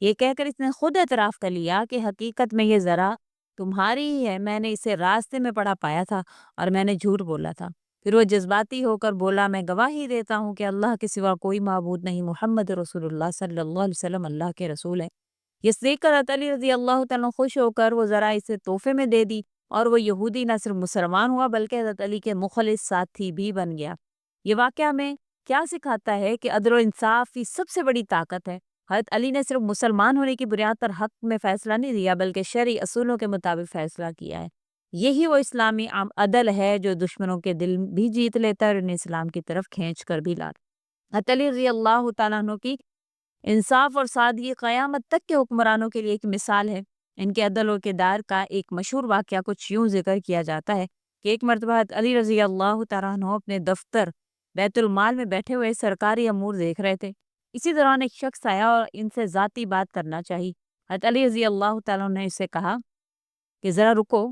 یہ کہہ کر اس نے خود اعتراف کر لیا کہ حقیقت میں یہ ذرا تمہاری ہی ہے، میں نے اسے راستے میں پڑا پایا تھا اور میں نے جھوٹ بولا تھا۔ پھر وہ جذباتی ہو کر بولا، میں گواہی دیتا ہوں کہ اللہ کے سوا کوئی معبود نہیں، محمد رسول اللہ صلی اللہ علیہ وسلم اللہ کے رسول ہے۔ یہ دیکھ کر حضرت علی رضی اللہ تعالیٰ خوش ہو کر وہ ذرا اسے تحفے میں دے دی، اور وہ یہودی نہ صرف مسلمان ہوا بلکہ حضرت علی کے مخلص ساتھی بھی بن گیا۔ یہ واقعہ میں کیا سکھاتا ہے کہ عدل و انصاف کی سب سے بڑی طاقت ہے۔ حضرت علی نے صرف مسلمان ہونے کی بنیاد پر حق میں فیصلہ نہیں دیا بلکہ شرعی اصولوں کے مطابق فیصلہ کیا ہے۔ یہی وہ اسلامی عام عدل ہے جو دشمنوں کے دل بھی جیت لیتا ہے اور انہیں اسلام کی طرف کھینچ کر بھی لاتا۔ حضرت علی رضی اللہ تعالیٰ عنہ کی انصاف اور سادگی قیامت تک کے حکمرانوں کے لیے ایک مثال ہے۔ ان کے عدل و کردار کا ایک مشہور واقعہ کچھ یوں ذکر کیا جاتا ہے کہ ایک مرتبہ حضرت علی رضی اللہ تعالیٰ عنہ اپنے دفتر بیت المال میں بیٹھے ہوئے سرکاری امور دیکھ رہے تھے۔ اسی دوران ایک شخص آیا اور ان سے ذاتی بات کرنا چاہی۔ حضرت علی رضی اللہ تعالیٰ نے اسے کہا کہ ذرا رکو۔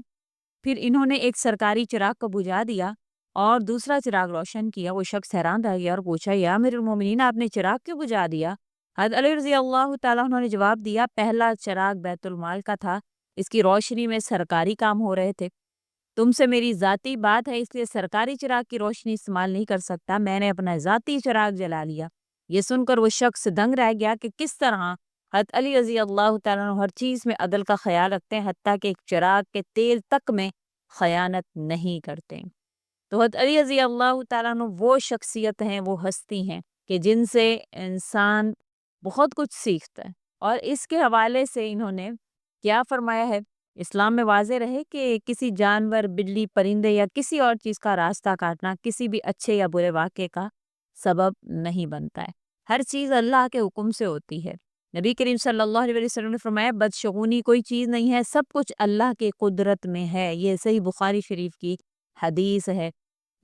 پھر انہوں نے ایک سرکاری چراغ کو بجھا دیا اور دوسرا چراغ روشن کیا۔ وہ شخص حیران رہ گیا اور پوچھا، یا امیر المومنین، آپ نے چراغ کیوں بجھا دیا؟ حضرت علی رضی اللہ تعالیٰ عنہ نے جواب دیا، پہلا چراغ بیت المال کا تھا، اس کی روشنی میں سرکاری کام ہو رہے تھے۔ تم سے میری ذاتی بات ہے، اس لیے سرکاری چراغ کی روشنی استعمال نہیں کر سکتا، میں نے اپنا ذاتی چراغ جلا لیا۔ یہ سن کر وہ شخص دنگ رہ گیا کہ کس طرح حضرت علی رضی اللہ تعالیٰ عنہ ہر چیز میں عدل کا خیال رکھتے ہیں، حتیٰ کہ ایک چراغ کے تیل تک میں خیانت نہیں کرتے۔ تو حضرت علی رضی اللہ تعالیٰ عنہ وہ شخصیت ہیں، وہ ہستی ہیں کہ جن سے انسان بہت کچھ سیکھتا ہے، اور اس کے حوالے سے انہوں نے کیا فرمایا ہے؟ اسلام میں واضح رہے کہ کسی جانور، بلی، پرندے یا کسی اور چیز کا راستہ کاٹنا کسی بھی اچھے یا برے واقعے کا سبب نہیں بنتا ہے۔ ہر چیز اللہ کے حکم سے ہوتی ہے۔ نبی کریم صلی اللہ علیہ وسلم نے فرمایا، بدشگونی کوئی چیز نہیں ہے، سب کچھ اللہ کے قدرت میں ہے۔ یہ صحیح بخاری شریف کی حدیث ہے۔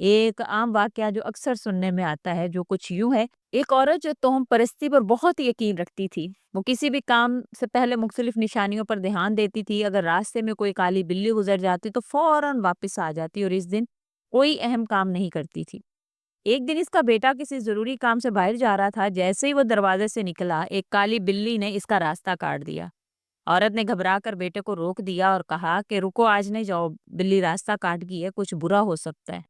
ایک عام واقعہ جو اکثر سننے میں آتا ہے جو کچھ یوں ہے، ایک عورت جو توہم پرستی پر بہت یقین رکھتی تھی، وہ کسی بھی کام سے پہلے مختلف نشانیوں پر دھیان دیتی تھی۔ اگر راستے میں کوئی کالی بلی گزر جاتی تو فوراً واپس آ جاتی اور اس دن کوئی اہم کام نہیں کرتی تھی۔ ایک دن اس کا بیٹا کسی ضروری کام سے باہر جا رہا تھا، جیسے ہی وہ دروازے سے نکلا ایک کالی بلی نے اس کا راستہ کاٹ دیا۔ عورت نے گھبرا کر بیٹے کو روک دیا اور کہا کہ رکو، آج نہیں جاؤ، بلی راستہ کاٹ گئی ہے، کچھ برا ہو سکتا ہے۔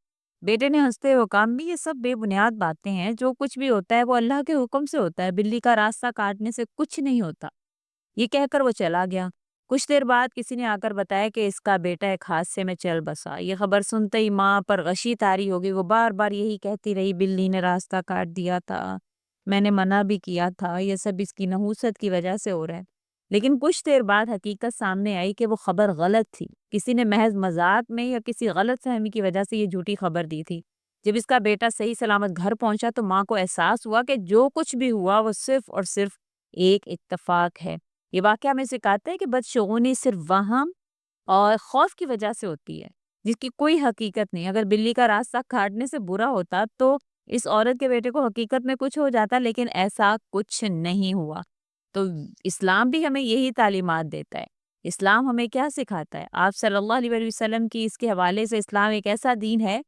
بیٹے نے ہنستے ہوئے کہا، امی یہ سب بے بنیاد باتیں ہیں، جو کچھ بھی ہوتا ہے وہ اللہ کے حکم سے ہوتا ہے، بلی کا راستہ کاٹنے سے کچھ نہیں ہوتا۔ یہ کہہ کر وہ چلا گیا۔ کچھ دیر بعد کسی نے آ کر بتایا کہ اس کا بیٹا ایک حادثے میں چل بسا۔ یہ خبر سنتے ہی ماں پر غشی طاری ہو گئی۔ وہ بار بار یہی کہتی رہی، بلی نے راستہ کاٹ دیا تھا، میں نے منع بھی کیا تھا، یہ سب اس کی نحوست کی وجہ سے ہو رہا ہے۔ لیکن کچھ دیر بعد حقیقت سامنے آئی کہ وہ خبر غلط تھی۔ کسی نے محض مذاق میں یا کسی غلط فہمی کی وجہ سے یہ جھوٹی خبر دی تھی۔ جب اس کا بیٹا صحیح سلامت گھر پہنچا تو ماں کو احساس ہوا کہ جو کچھ بھی ہوا وہ صرف اور صرف ایک اتفاق ہے۔ یہ واقعہ ہمیں سکھاتا ہے کہ بدشگونی صرف وہم اور خوف کی وجہ سے ہوتی ہے، جس کی کوئی حقیقت نہیں۔ اگر بلی کا راستہ کاٹنے سے برا ہوتا تو اس عورت کے بیٹے کو حقیقت میں کچھ ہو جاتا، لیکن ایسا کچھ نہیں ہوا۔ تو اسلام بھی ہمیں یہی تعلیمات دیتا ہے۔ اسلام ہمیں کیا سکھاتا ہے؟ آپ صلی اللہ علیہ وسلم کی اس کے حوالے سے اسلام ایک ایسا دین ہے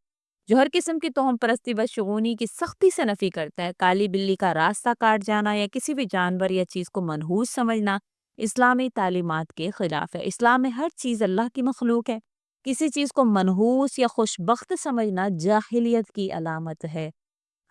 جو ہر قسم کی توہم پرستی، بدشگونی کی سختی سے نفی کرتا ہے۔ کالی بلی کا راستہ کاٹ جانا یا کسی بھی جانور یا چیز کو منحوس سمجھنا اسلامی تعلیمات کے خلاف ہے۔ اسلام میں ہر چیز اللہ کی مخلوق ہے۔ کسی چیز کو منحوس یا خوشبخت سمجھنا جاہلیت کی علامت ہے۔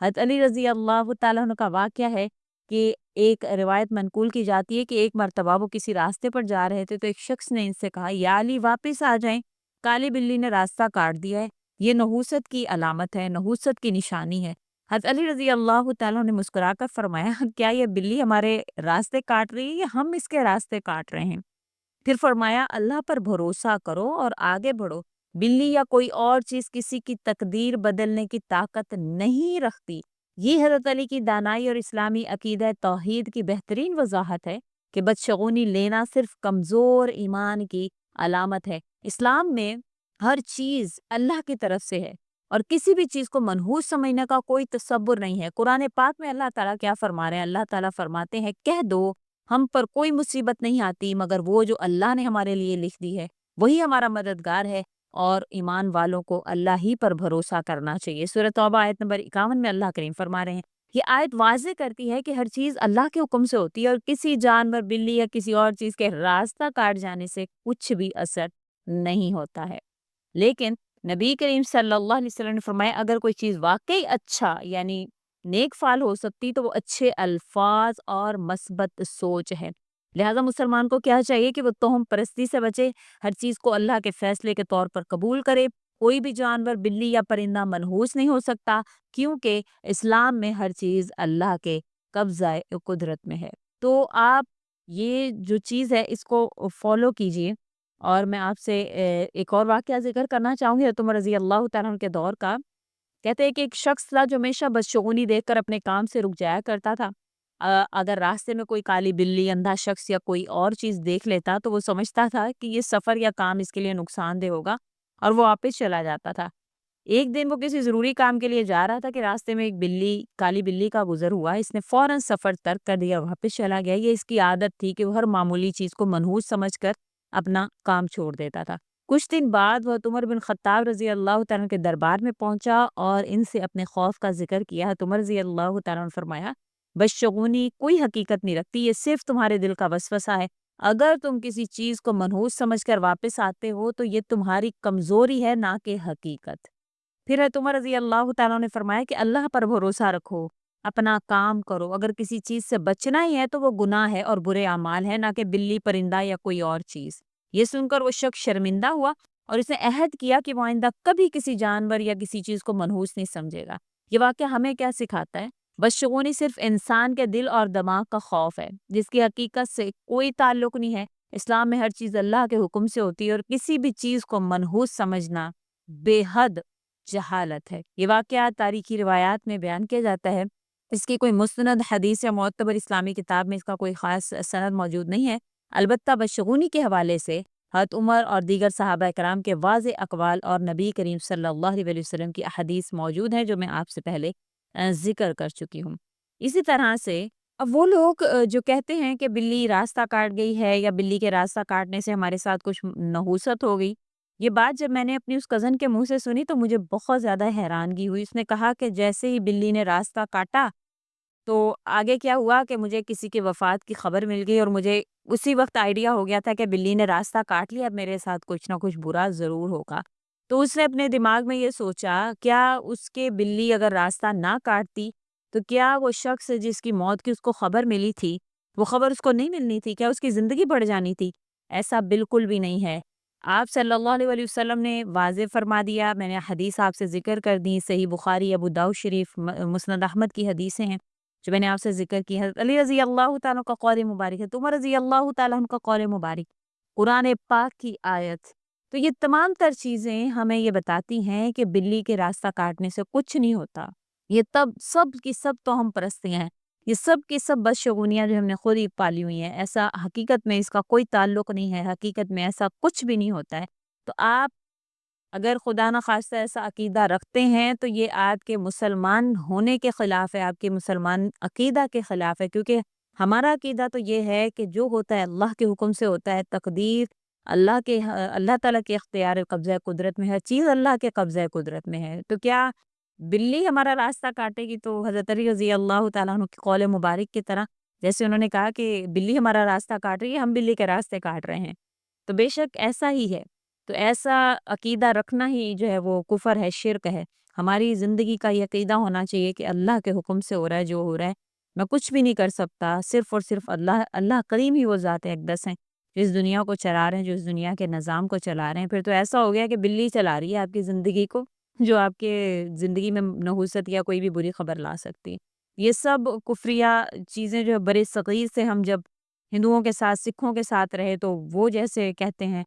حضرت علی رضی اللہ تعالیٰ عنہ کا واقعہ ہے کہ ایک روایت منقول کی جاتی ہے کہ ایک مرتبہ وہ کسی راستے پر جا رہے تھے تو ایک شخص نے ان سے کہا، یا علی واپس آ جائیں، کالی بلی نے راستہ کاٹ دیا ہے، یہ نحوست کی علامت ہے، نحوست کی نشانی ہے۔ حضرت علی رضی اللہ تعالیٰ نے مسکرا کر فرمایا، کیا یہ بلی ہمارے راستے کاٹ رہی ہے یا ہم اس کے راستے کاٹ رہے ہیں؟ پھر فرمایا، اللہ پر بھروسہ کرو اور آگے بڑھو۔ بلی یا کوئی اور چیز کسی کی تقدیر بدلنے کی طاقت نہیں رکھتی۔ یہ حضرت علی کی دانائی اور اسلامی عقیدہ توحید کی بہترین وضاحت ہے کہ بدشگونی لینا صرف کمزور ایمان کی علامت ہے۔ اسلام میں ہر چیز اللہ کی طرف سے ہے اور کسی بھی چیز کو منحوس سمجھنے کا کوئی تصور نہیں ہے۔ قرآن پاک میں اللہ تعالیٰ کیا فرما رہے ہیں؟ اللہ تعالیٰ فرماتے ہیں، کہہ دو ہم پر کوئی مصیبت نہیں آتی مگر وہ جو اللہ نے ہمارے لیے لکھ دی ہے، وہی ہمارا مددگار ہے، اور ایمان والوں کو اللہ ہی پر بھروسہ کرنا چاہیے۔ سورۃ توبہ آیت نمبر 51 میں اللہ کریم فرما رہے ہیں، یہ آیت واضح کرتی ہے کہ ہر چیز اللہ کے حکم سے ہوتی ہے اور کسی جانور، بلی یا کسی اور چیز کے راستہ کاٹ جانے سے کچھ بھی اثر نہیں ہوتا ہے۔ لیکن نبی کریم صلی اللہ علیہ وسلم نے فرمایا اگر کوئی چیز واقعی اچھا یعنی نیک فعل ہو سکتی تو وہ اچھے الفاظ اور مثبت سوچ ہے۔ لہٰذا مسلمان کو کیا چاہیے کہ وہ توہم پرستی سے بچے، ہر چیز کو اللہ کے فیصلے کے طور پر قبول کرے۔ کوئی بھی جانور، بلی یا پرندہ منحوس نہیں ہو سکتا، کیونکہ اسلام میں ہر چیز اللہ کے قبضہ قدرت میں ہے۔ تو آپ یہ جو چیز ہے اس کو فالو کیجئے۔ اور میں آپ سے ایک اور واقعہ ذکر کرنا چاہوں گی حضرت عمر رضی اللہ تعالیٰ عنہ کے دور کا۔ کہتے ہیں کہ ایک شخص تھا جو ہمیشہ بدشگونی دیکھ کر اپنے کام سے رک جایا کرتا تھا۔ اگر راستے میں کوئی کالی بلی، اندھا شخص یا کوئی اور چیز دیکھ لیتا تو وہ سمجھتا تھا کہ یہ سفر یا کام اس کے لیے نقصان دہ ہوگا اور وہ واپس چلا جاتا تھا۔ ایک دن وہ کسی ضروری کام کے لیے جا رہا تھا کہ راستے میں ایک بلی، کالی بلی کا گزر ہوا۔ اس نے فوراً سفر ترک کر دیا، واپس چلا گیا۔ یہ اس کی عادت تھی کہ وہ ہر معمولی چیز کو منحوس سمجھ کر اپنا کام چھوڑ دیتا تھا۔ کچھ دن بعد وہ عمر بن خطاب رضی اللہ تعالیٰ عنہ کے دربار میں پہنچا اور ان سے اپنے خوف کا ذکر کیا۔ عمر رضی اللہ تعالیٰ عنہ نے فرمایا بدشگونی کوئی حقیقت نہیں رکھتی، یہ صرف تمہارے دل کا وسوسہ ہے۔ اگر تم کسی چیز کو منحوس سمجھ کر واپس آتے ہو تو یہ تمہاری کمزوری ہے، نہ کہ حقیقت۔ پھر عمر رضی اللہ تعالیٰ نے فرمایا کہ اللہ پر بھروسہ رکھو، اپنا کام کرو، اگر کسی چیز سے بچنا ہی ہے تو وہ گناہ ہے اور برے اعمال ہے، نہ کہ بلی، پرندہ یا کوئی اور چیز۔ یہ سن کر وہ شخص شرمندہ ہوا اور اس نے عہد کیا کہ وہ آئندہ کبھی کسی جانور یا کسی چیز کو منحوس نہیں سمجھے گا۔ یہ واقعہ ہمیں کیا سکھاتا ہے؟ بدشگونی صرف انسان کے دل اور دماغ کا خوف ہے، جس کی حقیقت سے کوئی تعلق نہیں ہے۔ اسلام میں ہر چیز اللہ کے حکم سے ہوتی ہے اور کسی بھی چیز کو منحوس سمجھنا بے حد جہالت ہے۔ یہ واقعہ تاریخی روایات میں بیان کیا جاتا ہے۔ اس کی کوئی مستند حدیث یا معتبر اسلامی کتاب میں اس کا کوئی خاص سند موجود نہیں ہے۔ البتہ بدشگونی کے حوالے سے حضرت عمر اور دیگر صحابہ کرام کے واضح اقوال اور نبی کریم صلی اللہ علیہ وسلم کی احادیث موجود ہیں جو میں آپ سے پہلے ذکر کر چکی ہوں۔ اسی طرح سے اب وہ لوگ جو کہتے ہیں کہ بلی راستہ کاٹ گئی ہے یا بلی کے راستہ کاٹنے سے ہمارے ساتھ کچھ نحوست ہو گئی، یہ بات جب میں نے اپنی اس کزن کے منہ سے سنی تو مجھے بہت زیادہ حیرانگی ہوئی۔ اس نے کہا کہ جیسے ہی بلی نے راستہ کاٹا تو آگے کیا ہوا کہ مجھے کسی کی وفات کی خبر مل گئی اور مجھے اسی وقت آئیڈیا ہو گیا تھا کہ بلی نے راستہ کاٹ لیا، اب میرے ساتھ کچھ نہ کچھ برا ضرور ہوگا۔ تو اس نے اپنے دماغ میں یہ سوچا کیا اس کے بلی اگر راستہ نہ کاٹتی تو کیا وہ شخص جس کی موت کی اس کو خبر ملی تھی وہ خبر اس کو نہیں ملنی تھی؟ کیا اس کی زندگی بڑھ جانی تھی؟ ایسا بالکل بھی نہیں ہے۔ آپ صلی اللہ علیہ وآلہ وسلم نے واضح فرما دیا، میں نے حدیث آپ سے ذکر کر دی، صحیح بخاری، ابو داؤد شریف، مسند احمد کی حدیثیں ہیں جو میں نے آپ سے ذکر کی ہے۔ علی رضی اللہ تعالیٰ کا قول مبارک ہے، عمر رضی اللہ تعالیٰ عنہ کا قول مبارک، قرآن پاک کی آیت۔ تو یہ تمام تر چیزیں ہمیں یہ بتاتی ہیں کہ بلی کے راستہ کاٹنے سے کچھ نہیں ہوتا۔ یہ تب سب کی سب توہم پرستیاں ہیں، یہ سب کی سب بدشگونیاں جو ہم نے خود ہی پالی ہوئی ہیں۔ ایسا حقیقت میں اس کا کوئی تعلق نہیں ہے، حقیقت میں ایسا کچھ بھی نہیں ہوتا ہے۔ تو آپ اگر خدا نخواستہ ایسا عقیدہ رکھتے ہیں تو یہ آپ کے مسلمان ہونے کے خلاف ہے، آپ کے مسلمان عقیدہ کے خلاف ہے، کیونکہ ہمارا عقیدہ تو یہ ہے کہ جو ہوتا ہے اللہ کے حکم سے ہوتا ہے، تقدیر اللہ تعالیٰ کے اختیار قبضہ قدرت میں ہے، ہر چیز اللہ کے قبضہ قدرت میں ہے۔ تو کیا بلی ہمارا راستہ کاٹے گی؟ تو حضرت علی رضی اللہ تعالیٰ عنہ کی قول مبارک کی طرح جیسے انہوں نے کہا کہ بلی ہمارا راستہ کاٹ رہی ہے، ہم بلی کے راستے کاٹ رہے ہیں، تو بے شک ایسا ہی ہے۔ تو ایسا عقیدہ رکھنا ہی جو ہے وہ کفر ہے، شرک ہے۔ ہماری زندگی کا یہ عقیدہ ہونا چاہیے کہ اللہ کے حکم سے ہو رہا ہے جو ہو رہا ہے، میں کچھ بھی نہیں کر سکتا، صرف اور صرف اللہ کریم ہی وہ ذات اقدس ہیں جو اس دنیا کو چلا رہے ہیں، جو اس دنیا کے نظام کو چلا رہے ہیں۔ پھر تو ایسا ہو گیا کہ بلی چلا رہی ہے آپ کی زندگی کو، جو آپ کے زندگی میں نحوست یا کوئی بھی بری خبر لا سکتی۔ یہ سب کفریہ چیزیں جو برے صغیر سے ہم جب ہندوؤں کے ساتھ، سکھوں کے ساتھ رہے تو وہ جیسے کہتے ہیں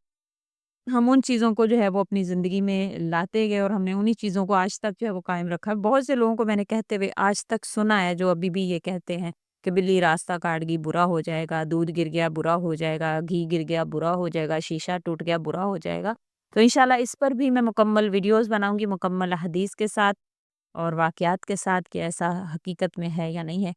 ہم ان چیزوں کو جو ہے وہ اپنی زندگی میں لاتے گئے اور ہم نے انہی چیزوں کو آج تک جو ہے وہ قائم رکھا۔ بہت سے لوگوں کو میں نے کہتے ہوئے آج تک سنا ہے جو ابھی بھی یہ کہتے ہیں کہ بلی راستہ کاٹ گئی برا ہو جائے گا، دودھ گر گیا برا ہو جائے گا، گھی گر گیا برا ہو جائے گا، شیشہ ٹوٹ گیا برا ہو جائے گا۔ تو انشاءاللہ اس پر بھی میں مکمل ویڈیوز بناؤں گی، مکمل حدیث کے ساتھ اور واقعات کے ساتھ کہ ایسا حقیقت میں ہے یا نہیں ہے۔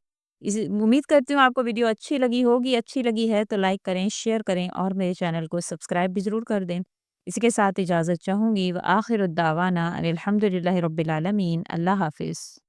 امید کرتی ہوں آپ کو ویڈیو اچھی لگی ہوگی، اچھی لگی ہے تو لائک کریں، شیئر کریں اور میرے چینل کو سبسکرائب بھی ضرور کر دیں۔ اسی کے ساتھ اجازت چاہوں گی، وآخر الدعوانا ان الحمد للہ رب العالمین۔ اللہ حافظ۔